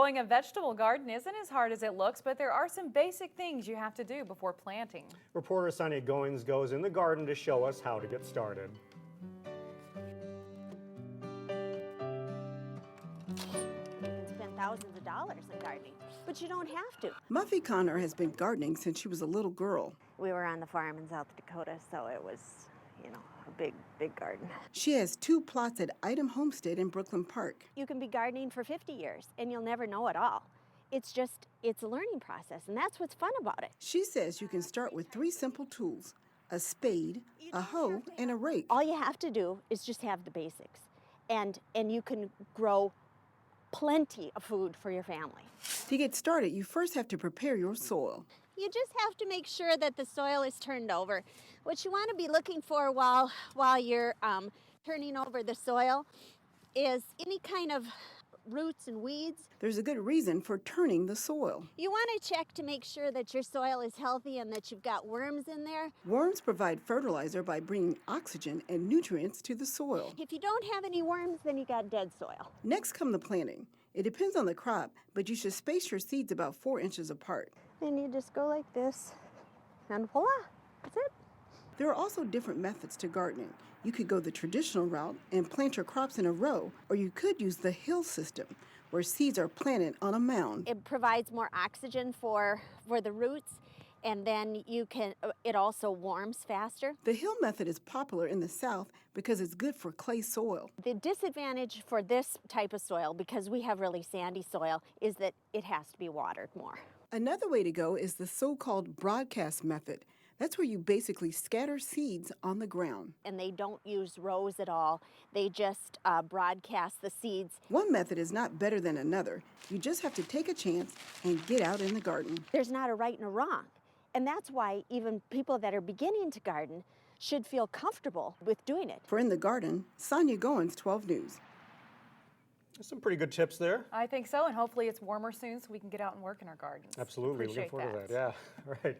Growing a vegetable garden isn't as hard as it looks, but there are some basic things you have to do before planting. Reporter Sonia Goins goes in the garden to show us how to get started. You can spend thousands of dollars in gardening, but you don't have to. Muffy Conner has been gardening since she was a little girl. We were on the farm in South Dakota, so it was, a big garden. She has 2 plots at Item Homestead in Brooklyn Park. You can be gardening for 50 years, and you'll never know it all. It's a learning process, and that's what's fun about it. She says you can start with 3 simple tools: a spade, a hoe, and a rake. All you have to do is just have the basics, and you can grow plenty of food for your family. To get started, you first have to prepare your soil. You just have to make sure that the soil is turned over. What you want to be looking for while you're turning over the soil is any kind of roots and weeds. There's a good reason for turning the soil. You want to check to make sure that your soil is healthy and that you've got worms in there. Worms provide fertilizer by bringing oxygen and nutrients to the soil. If you don't have any worms, then you got dead soil. Next come the planting. It depends on the crop, but you should space your seeds about 4 inches apart. Then you just go like this, and voila, that's it. There are also different methods to gardening. You could go the traditional route and plant your crops in a row, or you could use the hill system, where seeds are planted on a mound. It provides more oxygen for the roots, and then it also warms faster. The hill method is popular in the South because it's good for clay soil. The disadvantage for this type of soil, because we have really sandy soil, is that it has to be watered more. Another way to go is the so-called broadcast method. That's where you basically scatter seeds on the ground. And they don't use rows at all. They just broadcast the seeds. One method is not better than another. You just have to take a chance and get out in the garden. There's not a right and a wrong. And that's why even people that are beginning to garden should feel comfortable with doing it. For In the Garden, Sonia Goins, 12 News. Some pretty good tips there. I think so, and hopefully it's warmer soon so we can get out and work in our gardens. Absolutely. Appreciate Looking forward that. to that. Yeah. All right.